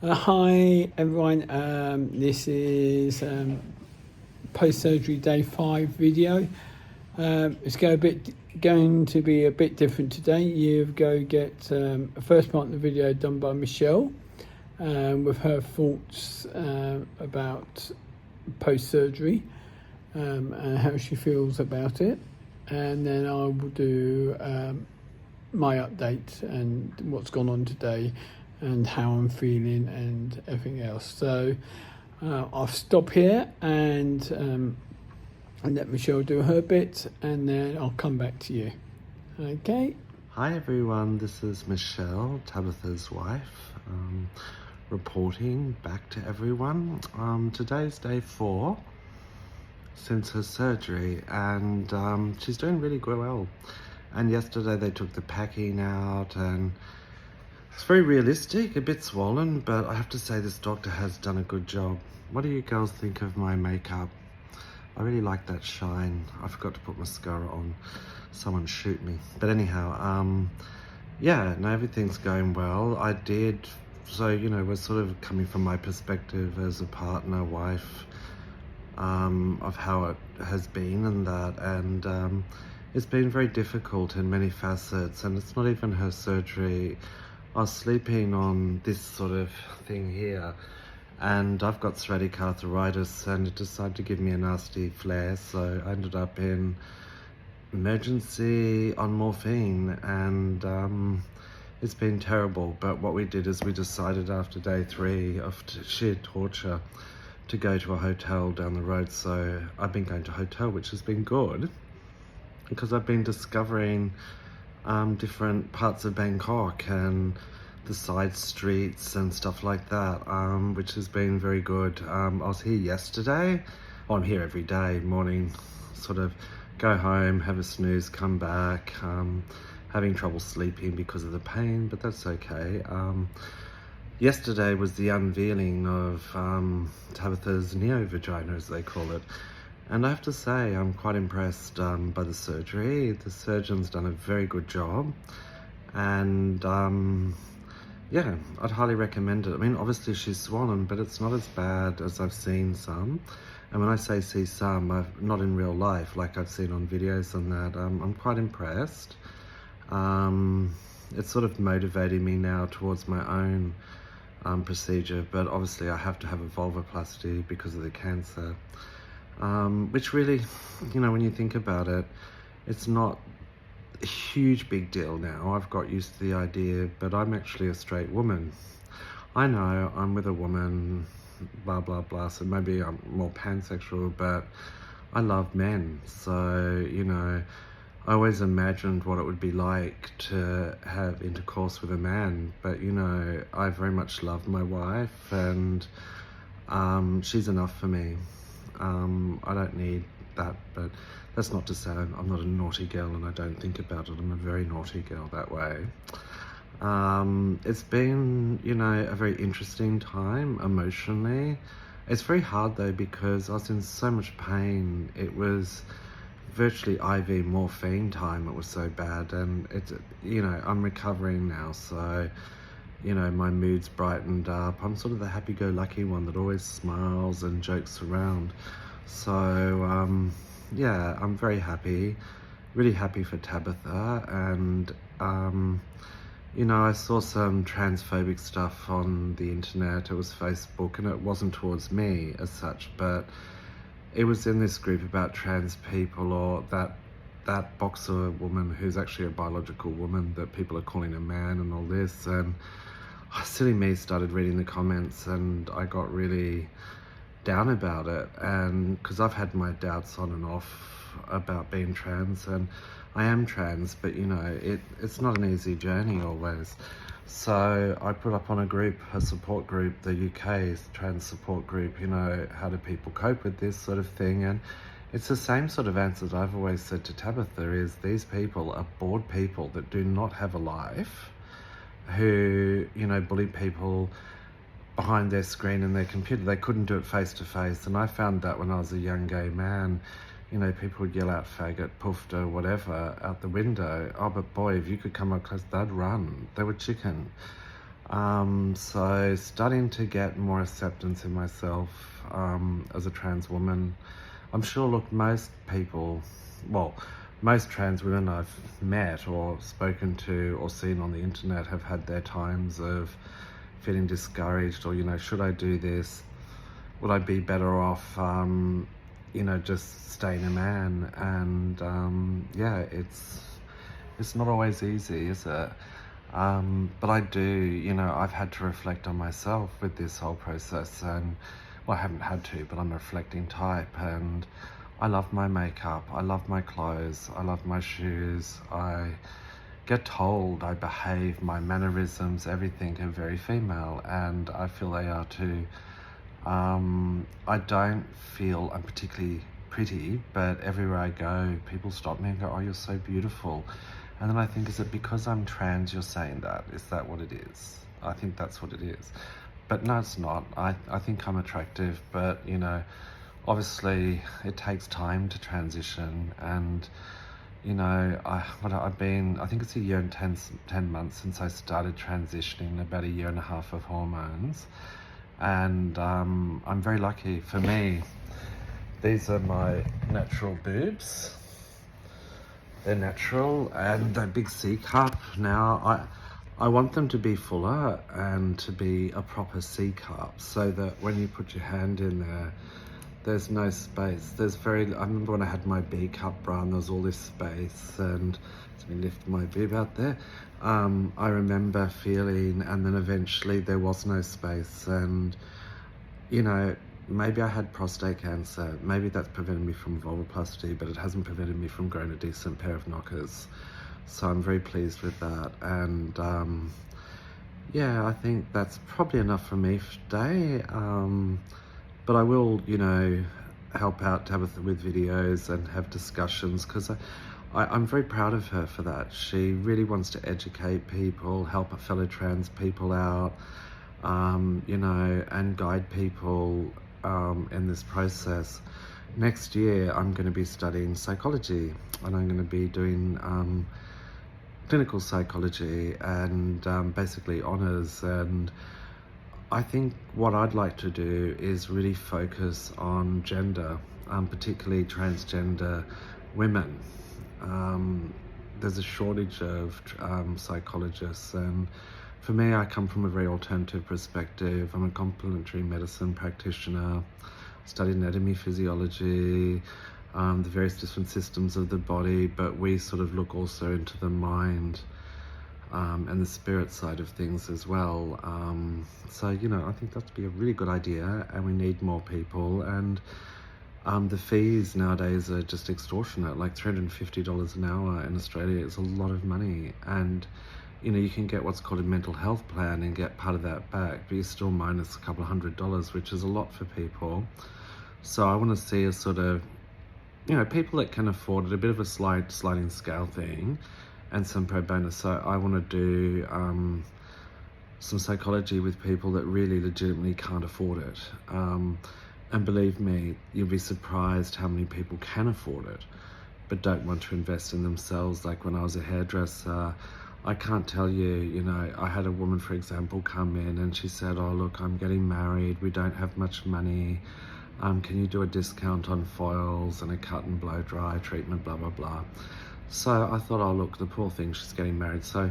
Hi everyone, this is post-surgery day 5 video. It's going to be a bit different today. You've go get a first part of the video done by Michelle with her thoughts about post-surgery and how she feels about it, and then I will do my update and what's gone on today and how I'm feeling and everything else. So I'll stop here and let Michelle do her bit, and then I'll come back to you. Okay. Hi everyone, this is Michelle, Tabbetha's wife, reporting back to everyone. Today's day 4 since her surgery, and she's doing really well. And yesterday they took the packing out, and it's very realistic, a bit swollen, but I have to say this doctor has done a good job. What do you girls think of my makeup? I really like that shine. I forgot to put mascara on. Someone shoot me. But anyhow, yeah, no, everything's going well. So, you know, we're sort of coming from my perspective as a partner, wife, of how it has been and that. And it's been very difficult in many facets, and it's not even her surgery. I was sleeping on this sort of thing here, and I've got psoriatic arthritis, and it decided to give me a nasty flare, so I ended up in emergency on morphine, and it's been terrible. But what we did is we decided after day 3 of sheer torture to go to a hotel down the road. So I've been going to a hotel, which has been good because I've been discovering different parts of Bangkok and the side streets and stuff like that, which has been very good. I was here yesterday. I'm here every day, morning, sort of go home, have a snooze, come back, having trouble sleeping because of the pain, but that's okay. Yesterday was the unveiling of Tabbetha's neo-vagina, as they call it. And I have to say, I'm quite impressed by the surgery. The surgeon's done a very good job. And yeah, I'd highly recommend it. I mean, obviously she's swollen, but it's not as bad as I've seen some. And when I say see some, not in real life, like I've seen on videos and that. I'm quite impressed. It's sort of motivating me now towards my own procedure, but obviously I have to have a vulvoplasty because of the cancer. Which really, you know, when you think about it, it's not a huge big deal now. I've got used to the idea, but I'm actually a straight woman. I know I'm with a woman, blah, blah, blah, so maybe I'm more pansexual, but I love men. So, you know, I always imagined what it would be like to have intercourse with a man, but, you know, I very much love my wife, and she's enough for me. I don't need that, but that's not to say I'm not a naughty girl and I don't think about it. I'm a very naughty girl that way. It's been, you know, a very interesting time emotionally. It's very hard though, because I was in so much pain. It was virtually IV morphine time. It was so bad, and it's, you know, I'm recovering now, so, you know, my mood's brightened up. I'm sort of the happy-go-lucky one that always smiles and jokes around. So, yeah, I'm very happy, really happy for Tabbetha. And, you know, I saw some transphobic stuff on the internet. It was Facebook, and it wasn't towards me as such, but it was in this group about trans people, or that boxer woman who's actually a biological woman that people are calling a man and all this. And silly me started reading the comments, and I got really down about it. And because I've had my doubts on and off about being trans, and I am trans, but you know, it's not an easy journey always. So I put up on a group, a support group, the UK trans support group, you know, how do people cope with this sort of thing? And it's the same sort of answer that I've always said to Tabbetha, is these people are bored people that do not have a life, who, you know, bully people behind their screen and their computer. They couldn't do it face to face. And I found that when I was a young gay man, you know, people would yell out faggot, poofta, whatever, out the window. Oh, but boy, if you could come up close, they'd run. They were chicken. So starting to get more acceptance in myself as a trans woman. I'm sure, look, most people, well, most trans women I've met or spoken to or seen on the internet have had their times of feeling discouraged, or, should I do this? Would I be better off, just staying a man? And yeah, it's not always easy, is it? But I do, I've had to reflect on myself with this whole process, and well, I haven't had to, but I'm a reflecting type, and I love my makeup, I love my clothes, I love my shoes. I get told I behave, my mannerisms, everything are very female, and I feel they are too. I don't feel I'm particularly pretty, but everywhere I go, people stop me and go, "Oh, you're so beautiful." And then I think, is it because I'm trans you're saying that? Is that what it is? I think that's what it is. But no, it's not. I think I'm attractive, but, obviously it takes time to transition. And, I think it's a year and 10 months since I started transitioning, about a year and a half of hormones. And I'm very lucky. For me, these are my natural boobs. They're natural, and they're big C cup. Now, I want them to be fuller and to be a proper C cup, so that when you put your hand in there, there's no space. I remember when I had my B cup bra and there was all this space, and let me lift my boob out there. I remember feeling, and then eventually there was no space, and, maybe I had prostate cancer. Maybe that's prevented me from vulvoplasty, but it hasn't prevented me from growing a decent pair of knockers. So I'm very pleased with that. And yeah, I think that's probably enough for me today. But I will, help out Tabbetha with videos and have discussions, because I'm very proud of her for that. She really wants to educate people, help fellow trans people out, and guide people in this process. Next year, I'm going to be studying psychology, and I'm going to be doing clinical psychology and basically honours. And I think what I'd like to do is really focus on gender, particularly transgender women. There's a shortage of psychologists, and for me, I come from a very alternative perspective. I'm a complementary medicine practitioner, study anatomy, physiology, the various different systems of the body, but we sort of look also into the mind and the spirit side of things as well. So, I think that'd be a really good idea, and we need more people. And the fees nowadays are just extortionate, like $350 an hour in Australia is a lot of money. And you can get what's called a mental health plan and get part of that back, but you're still minus a couple of $100, which is a lot for people. So I want to see a sort of, people that can afford it, a bit of a sliding scale thing, and some pro bono. So I want to do some psychology with people that really legitimately can't afford it. And believe me, you'll be surprised how many people can afford it, but don't want to invest in themselves. Like when I was a hairdresser, I can't tell you, I had a woman, for example, come in and she said, "Oh, look, I'm getting married. We don't have much money. Can you do a discount on foils and a cut and blow dry treatment, blah, blah, blah." So I thought, oh, look, the poor thing, she's getting married. So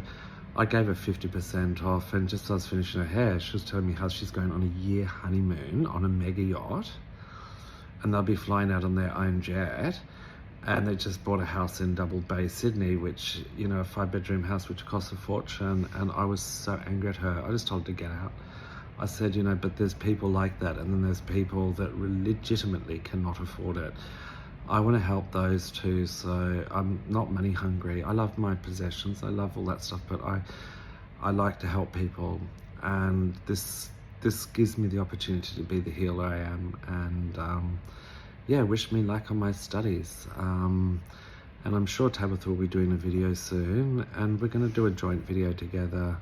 I gave her 50% off, and just as I was finishing her hair, she was telling me how she's going on a year honeymoon on a mega yacht, and they'll be flying out on their own jet. And they just bought a house in Double Bay, Sydney, which, a 5-bedroom house, which costs a fortune. And I was so angry at her. I just told her to get out. I said, but there's people like that. And then there's people that legitimately cannot afford it. I want to help those too. So I'm not money hungry. I love my possessions. I love all that stuff. But I like to help people. And this gives me the opportunity to be the healer I am. And yeah, wish me luck on my studies. And I'm sure Tabbetha will be doing a video soon, and we're going to do a joint video together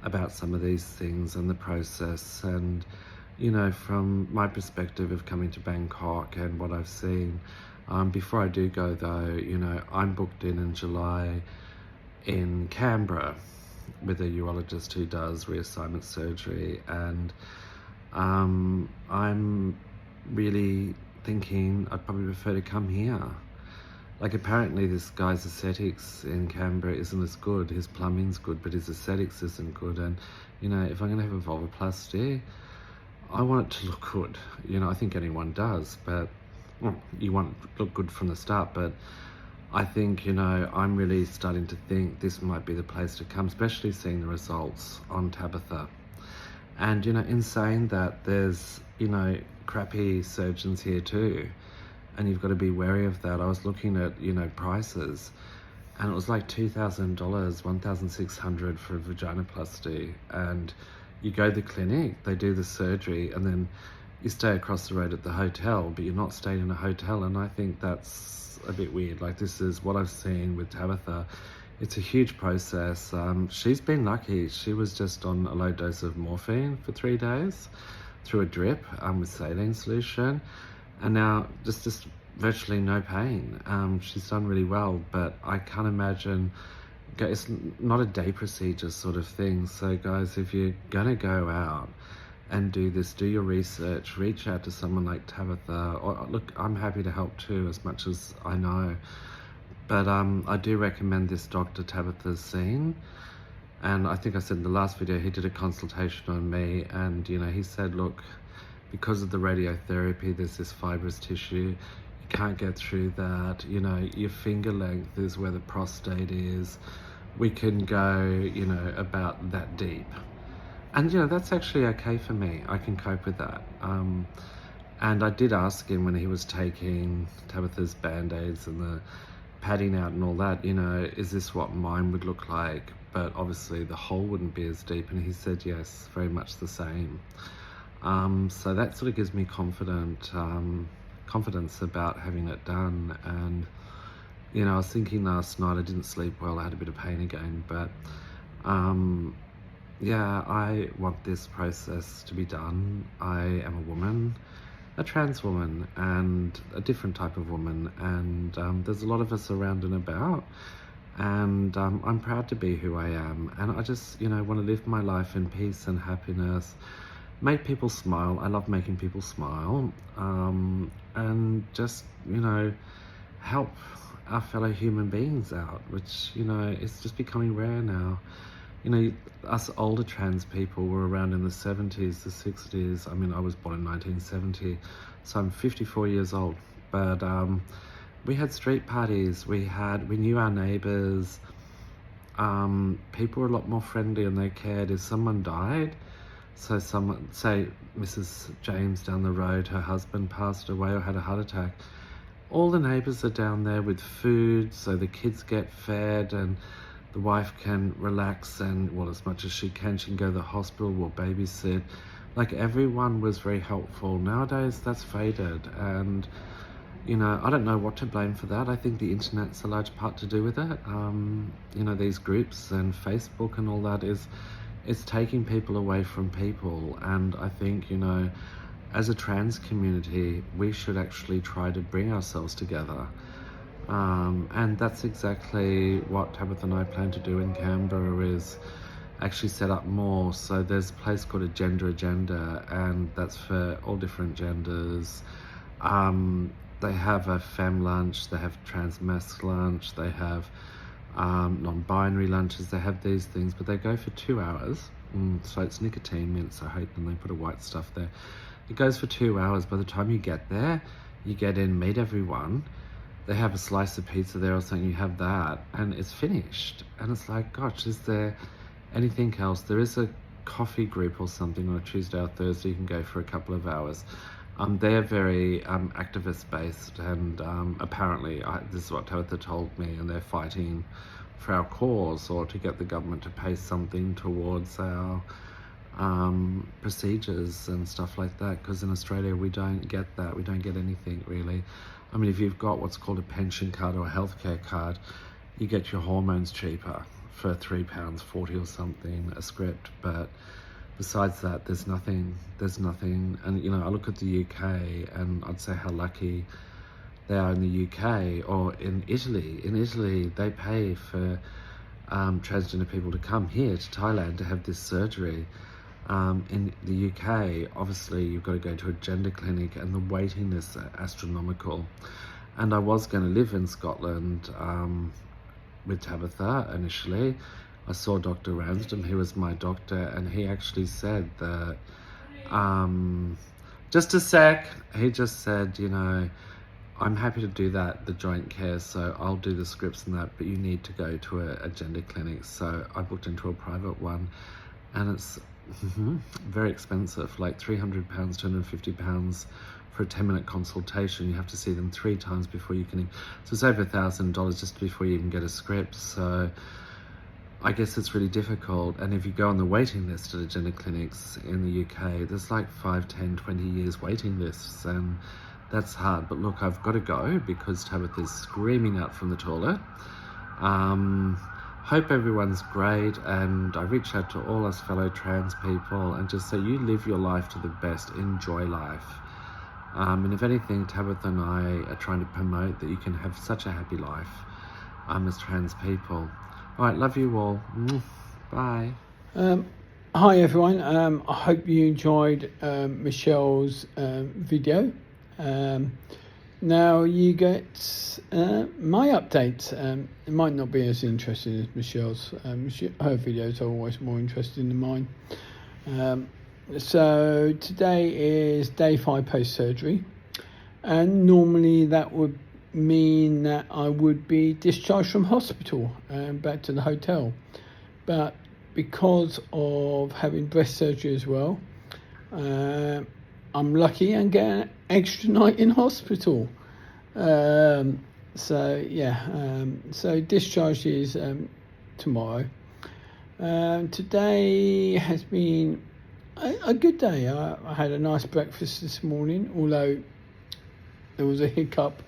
about some of these things and the process. And, from my perspective of coming to Bangkok and what I've seen, before I do go though, I'm booked in July in Canberra. with a urologist who does reassignment surgery, and I'm really thinking I'd probably prefer to come here. Like, apparently this guy's aesthetics in Canberra isn't as good. His plumbing's good, but his aesthetics isn't good. And, you know, if I'm going to have a vulvoplasty, I want it to look good. You know, I think anyone does, but well, you want it to look good from the start. But I think, you know, I'm really starting to think this might be the place to come, especially seeing the results on Tabbetha. And, you know, in saying that, there's, you know, crappy surgeons here too. And you've got to be wary of that. I was looking at, you know, prices, and it was like $2,000, $1,600 for a vaginoplasty. And you go to the clinic, they do the surgery, and then you stay across the road at the hotel, but you're not staying in a hotel. And I think that's a bit weird. Like, this is what I've seen with Tabbetha. It's a huge process. She's been lucky. She was just on a low dose of morphine for 3 days through a drip with saline solution. And now just virtually no pain. She's done really well, but I can't imagine, it's not a day procedure sort of thing. So guys, if you're gonna go out and do this, do your research, reach out to someone like Tabbetha, or look, I'm happy to help too, as much as I know. But I do recommend this Dr. Tabbetha's seen. And I think I said in the last video, he did a consultation on me, and, you know, he said, look, because of the radiotherapy, there's this fibrous tissue. You can't get through that. You know, your finger length is where the prostate is. We can go, you know, about that deep. And, you know, that's actually okay for me. I can cope with that. And I did ask him when he was taking Tabbetha's Band-Aids and the padding out and all that, you know, is this what mine would look like? But obviously the hole wouldn't be as deep. And he said, yes, very much the same. So that sort of gives me confidence about having it done. And, you know, I was thinking last night, I didn't sleep well, I had a bit of pain again, but yeah, I want this process to be done. I am a woman, a trans woman, and a different type of woman, and there's a lot of us around and about, and I'm proud to be who I am, and I just, you know, want to live my life in peace and happiness, make people smile. I love making people smile, and just, you know, help our fellow human beings out, which, you know, it's just becoming rare now. You know, us older trans people were around in the 70s, the 60s. I mean, I was born in 1970, so I'm 54 years old. But we had street parties, we knew our neighbours. People were a lot more friendly, and they cared if someone died. So someone, say Mrs. James down the road, her husband passed away or had a heart attack, all the neighbours are down there with food, so the kids get fed, and the wife can relax, and, well, as much as she can go to the hospital or babysit. Like, everyone was very helpful. Nowadays, that's faded, and, you know, I don't know what to blame for that. I think the internet's a large part to do with it. You know, these groups and Facebook and all that it's taking people away from people, and I think, you know, as a trans community, we should actually try to bring ourselves together. And that's exactly what Tabbetha and I plan to do in Canberra, is actually set up more. So there's a place called a gender agenda, and that's for all different genders. They have a femme lunch, they have trans masc lunch, they have non-binary lunches, they have these things, but they go for 2 hours. So it's nicotine mints, I hope, and they put a white stuff there. It goes for 2 hours. By the time you get there, you get in, meet everyone. They have a slice of pizza there or something, you have that, and it's finished. And it's like, gosh, is there anything else? There is a coffee group or something on a Tuesday or Thursday, you can go for a couple of hours. They're very activist based, and apparently, this is what Tabbetha told me, and they're fighting for our cause, or to get the government to pay something towards our procedures and stuff like that, because in Australia we don't get that. We don't get anything really. I mean, if you've got what's called a pension card or a healthcare card, you get your hormones cheaper for £3.40 or something a script, but besides that, there's nothing. And, you know, I look at the UK and I'd say how lucky they are in the UK, or in Italy. In Italy, they pay for transgender people to come here to Thailand to have this surgery. In the UK, obviously you've got to go to a gender clinic and the waiting lists are astronomical. And I was going to live in Scotland with Tabbetha initially. I saw Dr. Ramsden, he was my doctor, and he actually said that, just a sec, he just said, you know, I'm happy to do that, the joint care, so I'll do the scripts and that, but you need to go to a gender clinic. So I booked into a private one, and it's very expensive, like £300, £250 for a 10-minute consultation. You have to see them 3 times before you can, so it's over $1,000 just before you even get a script. So I guess it's really difficult. And if you go on the waiting list at the gender clinics in the UK, there's like 5, 10, 20 years waiting lists, and that's hard. But look, I've got to go because Tabbetha's screaming out from the toilet. Hope everyone's great, and I reach out to all us fellow trans people and just say, you live your life to the best, enjoy life. And if anything, Tabbetha and I are trying to promote that you can have such a happy life as trans people. All right, love you all. Bye. Hi everyone, I hope you enjoyed Michelle's video. Now you get my updates. It might not be as interesting as Michelle's. Her videos are always more interesting than mine. So today is day 5 post-surgery, and normally that would mean that I would be discharged from hospital and back to the hotel. But because of having breast surgery as well, I'm lucky and get an extra night in hospital. So discharge is tomorrow. Today has been a good day. I had a nice breakfast this morning, although there was a hiccup.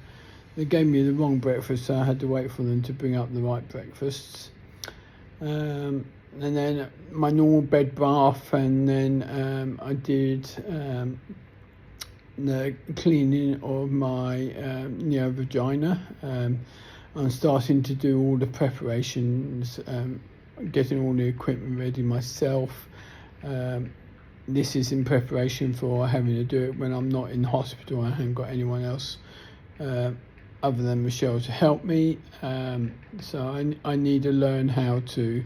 They gave me the wrong breakfast, so I had to wait for them to bring up the right breakfasts. And then my normal bed bath, and then I did the cleaning of my neo-vagina. I'm starting to do all the preparations, getting all the equipment ready myself. This is in preparation for having to do it when I'm not in hospital. I haven't got anyone else other than Michelle to help me. So I need to learn how to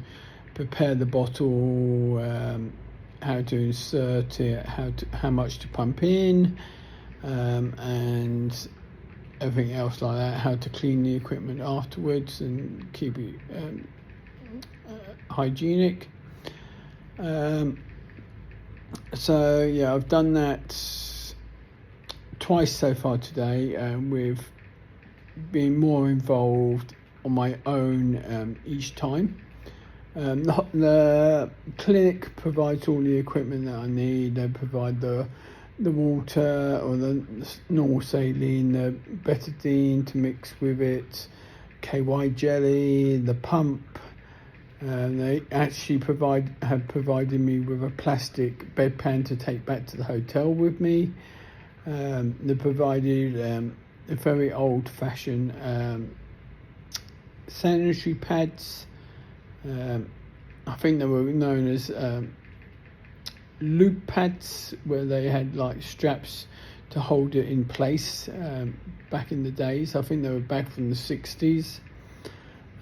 prepare the bottle, how to insert it, how much to pump in, and everything else like that, how to clean the equipment afterwards and keep it hygienic. So yeah, I've done that twice so far today, with being more involved on my own each time. The clinic provides all the equipment that I need. They provide the water or the normal saline, the betadine to mix with it, KY jelly, the pump. They actually have provided me with a plastic bedpan to take back to the hotel with me. They provided a very old-fashioned sanitary pads. I think they were known as loop pads, where they had like straps to hold it in place back in the days. I think they were back from the 60s.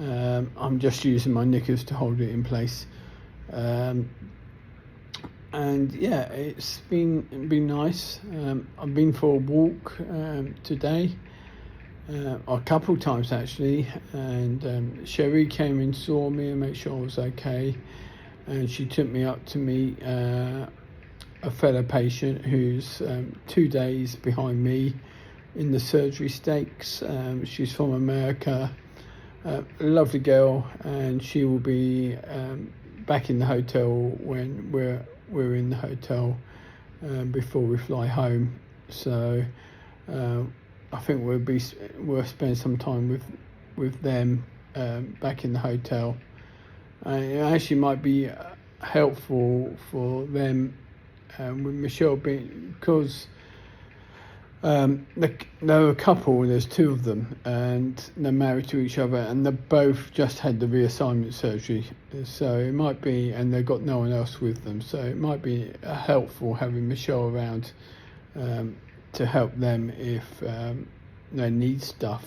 I'm just using my knickers to hold it in place. And yeah, it's been nice. I've been for a walk today, a couple of times actually, and Sherry came and saw me and made sure I was okay, and she took me up to meet a fellow patient who's 2 days behind me in the surgery stakes. She's from America, a lovely girl, and she will be back in the hotel when we're in the hotel before we fly home. So I think we'll spend some time with them back in the hotel. It actually might be helpful for them with Michelle because They're a couple, there's two of them, and they're married to each other, and they both just had the reassignment surgery. So it might be, and they've got no one else with them, so it might be helpful having Michelle around to help them if they need stuff.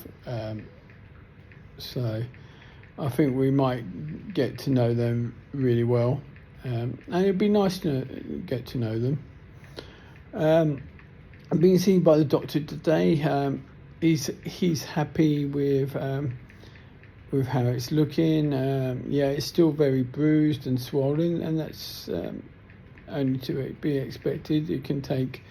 So I think we might get to know them really well, and it'd be nice to get to know them. I'm being seen by the doctor today. He's happy with how it's looking. Yeah, it's still very bruised and swollen, and that's only to be expected. It can take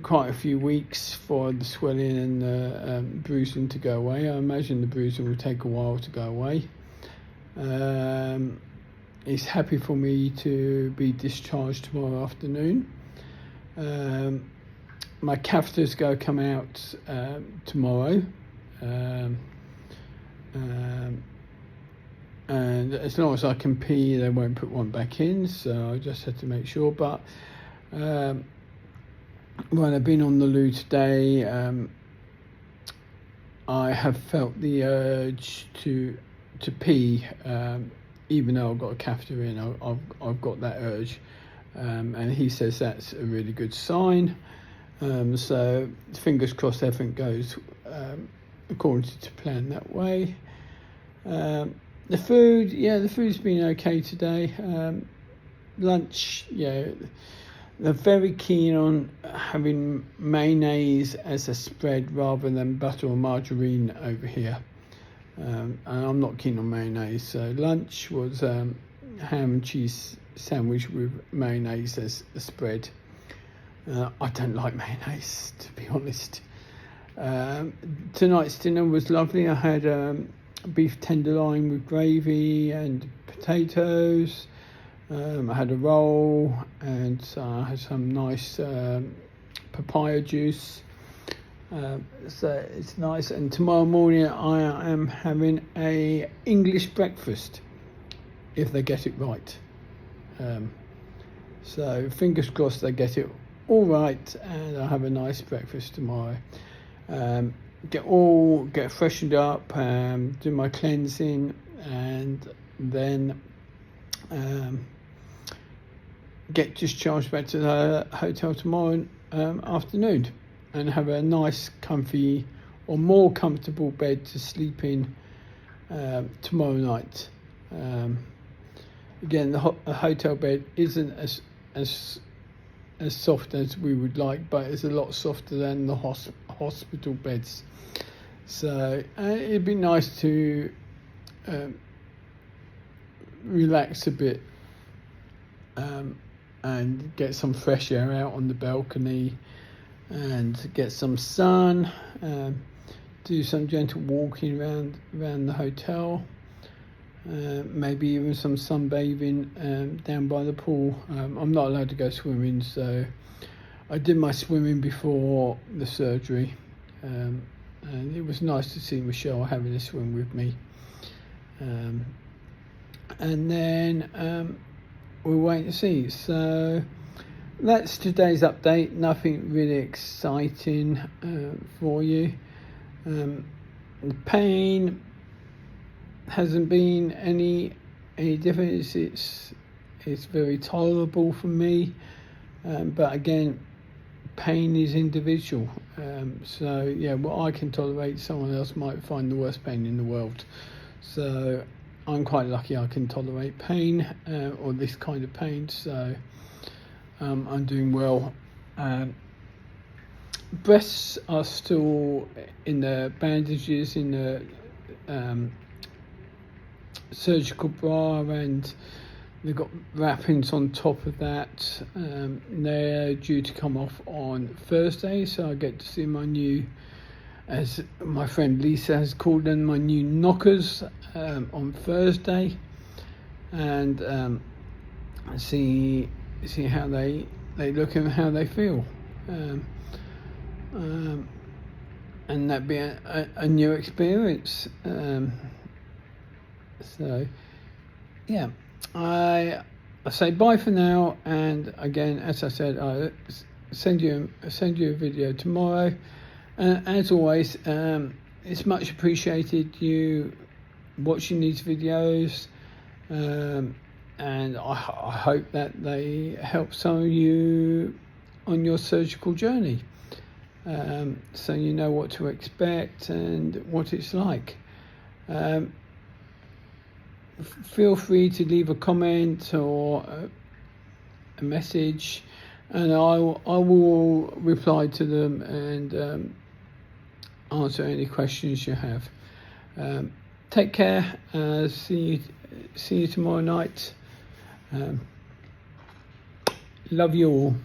quite a few weeks for the swelling and the bruising to go away. I imagine the bruising will take a while to go away. He's happy for me to be discharged tomorrow afternoon. My catheter's going to come out tomorrow. And as long as I can pee, they won't put one back in, so I just had to make sure. But when I've been on the loo today, I have felt the urge to pee. Even though I've got a catheter in, I've got that urge, and he says that's a really good sign. So fingers crossed everything goes according to plan that way. The food's been okay today. Lunch, they're very keen on having mayonnaise as a spread rather than butter or margarine over here. And I'm not keen on mayonnaise, so lunch was ham and cheese sandwich with mayonnaise as a spread. I don't like mayonnaise, to be honest. Tonight's dinner was lovely. I had beef tenderloin with gravy and potatoes. I had a roll, and I had some nice papaya juice. So it's nice, and tomorrow morning I am having a English breakfast if they get it right. So fingers crossed they get it all right, and I'll have a nice breakfast tomorrow. Get freshened up, do my cleansing, and then get discharged back to the hotel tomorrow afternoon, and have a nice, comfy, or more comfortable bed to sleep in tomorrow night. Again, the hotel bed isn't as soft as we would like, but it's a lot softer than the hospital beds. So it'd be nice to relax a bit and get some fresh air out on the balcony, and get some sun, do some gentle walking around the hotel, maybe even some sunbathing down by the pool. I'm not allowed to go swimming, so I did my swimming before the surgery, and it was nice to see Michelle having a swim with me. And then we'll wait and see. So that's today's update. Nothing really exciting for you. The pain hasn't been any difference. It's very tolerable for me, but again, pain is individual. So yeah, what I can tolerate, someone else might find the worst pain in the world. So I'm quite lucky I can tolerate pain, or this kind of pain. So I'm doing well. Breasts are still in the bandages, in the surgical bra, and they've got wrappings on top of that. They're due to come off on Thursday, so I get to see my new, as my friend Lisa has called them, my new knockers on Thursday, and see how they look and how they feel, and that'd be a new experience. So yeah, I I say bye for now, and again, as I said, I'll send you a video tomorrow. And as always, it's much appreciated you watching these videos, and I hope that they help some of you on your surgical journey, so you know what to expect and what it's like. Feel free to leave a comment or a message, and I will reply to them and answer any questions you have. Take care. See you tomorrow night. Love you all.